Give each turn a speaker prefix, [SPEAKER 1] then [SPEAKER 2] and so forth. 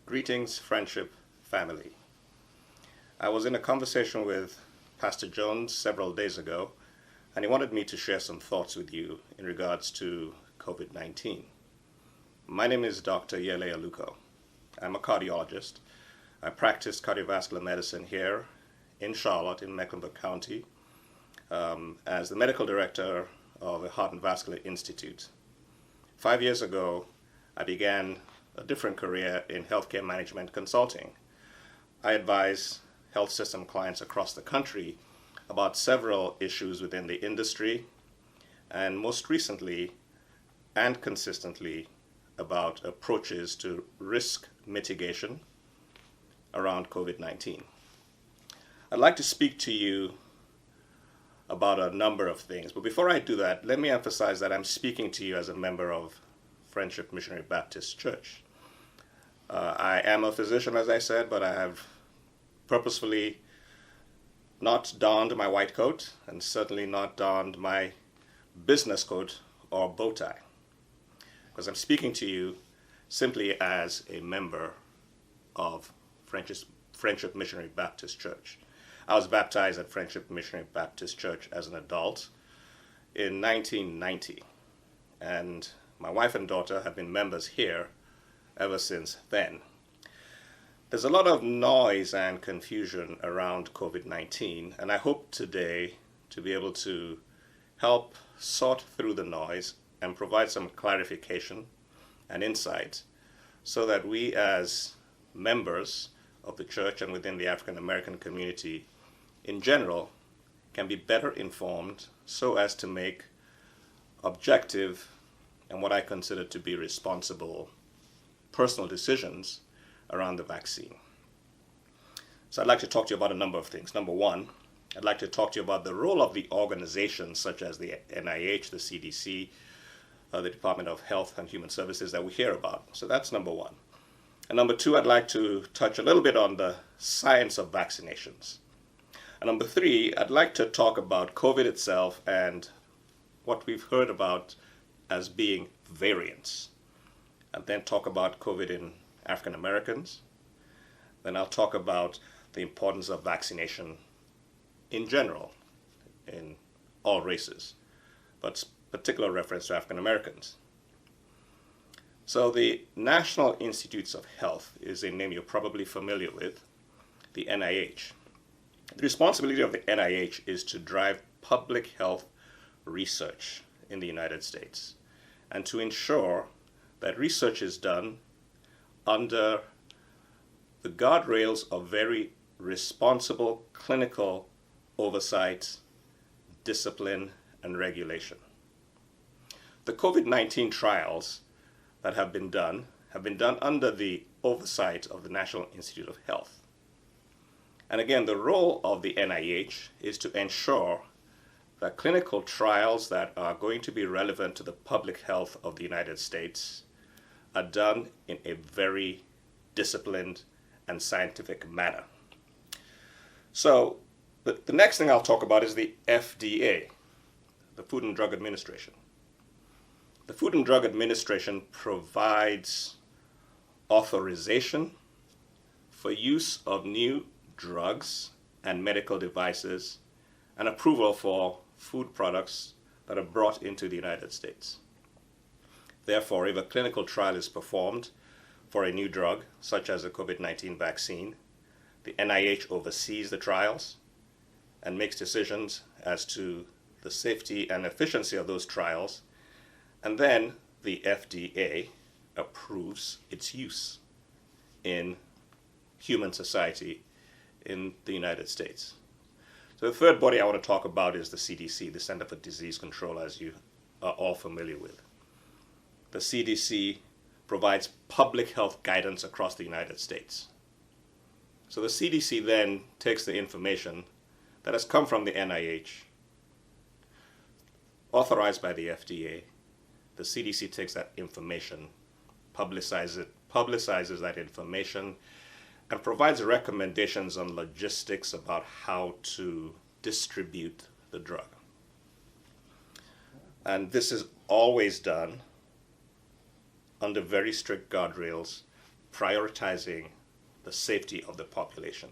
[SPEAKER 1] Greetings, friendship, family. I was in a conversation with Pastor Jones several days ago, and he wanted me to share some thoughts with you in regards to COVID-19. My name is Dr. Aluko. I'm a cardiologist. I practice cardiovascular medicine here in Charlotte, in Mecklenburg County, as the medical director of a Heart and Vascular Institute. 5 years ago, I began a different career in healthcare management consulting. I advise health system clients across the country about several issues within the industry, and most recently and consistently about approaches to risk mitigation around COVID-19. I'd like to speak to you about a number of things, but before I do that, let me emphasize that I'm speaking to you as a member of Friendship Missionary Baptist Church. I am a physician, as I said, but I have purposefully not donned my white coat and certainly not donned my business coat or bow tie, because I'm speaking to you simply as a member of Friendship Missionary Baptist Church. I was baptized at Friendship Missionary Baptist Church as an adult in 1990, and my wife and daughter have been members here ever since then. There's a lot of noise and confusion around COVID-19, and I hope today to be able to help sort through the noise and provide some clarification and insight so that we as members of the church and within the African American community in general can be better informed so as to make objective and what I consider to be responsible personal decisions around the vaccine. So I'd like to talk to you about a number of things. Number one, I'd like to talk to you about the role of the organizations such as the NIH, the CDC, the Department of Health and Human Services that we hear about. So that's number one. And number two, I'd like to touch a little bit on the science of vaccinations. And number three, I'd like to talk about COVID itself and what we've heard about as being variants. And then talk about COVID in African Americans. Then I'll talk about the importance of vaccination in general, in all races, but particular reference to African Americans. So the National Institutes of Health is a name you're probably familiar with, the NIH. The responsibility of the NIH is to drive public health research in the United States and to ensure that research is done under the guardrails of very responsible clinical oversight, discipline, and regulation. The COVID-19 trials that have been done under the oversight of the National Institute of Health. And again, the role of the NIH is to ensure that clinical trials that are going to be relevant to the public health of the United States are done in a very disciplined and scientific manner. So the next thing I'll talk about is the FDA, the Food and Drug Administration. The Food and Drug Administration provides authorization for use of new drugs and medical devices and approval for food products that are brought into the United States. Therefore, if a clinical trial is performed for a new drug, such as a COVID-19 vaccine, the NIH oversees the trials and makes decisions as to the safety and efficiency of those trials, and then the FDA approves its use in human society in the United States. So the third body I want to talk about is the CDC, the Center for Disease Control, as you are all familiar with. The CDC provides public health guidance across the United States. So the CDC then takes the information that has come from the NIH, authorized by the FDA. The CDC takes that information, publicizes that information, and provides recommendations on logistics about how to distribute the drug. And this is always done under very strict guardrails prioritizing the safety of the population.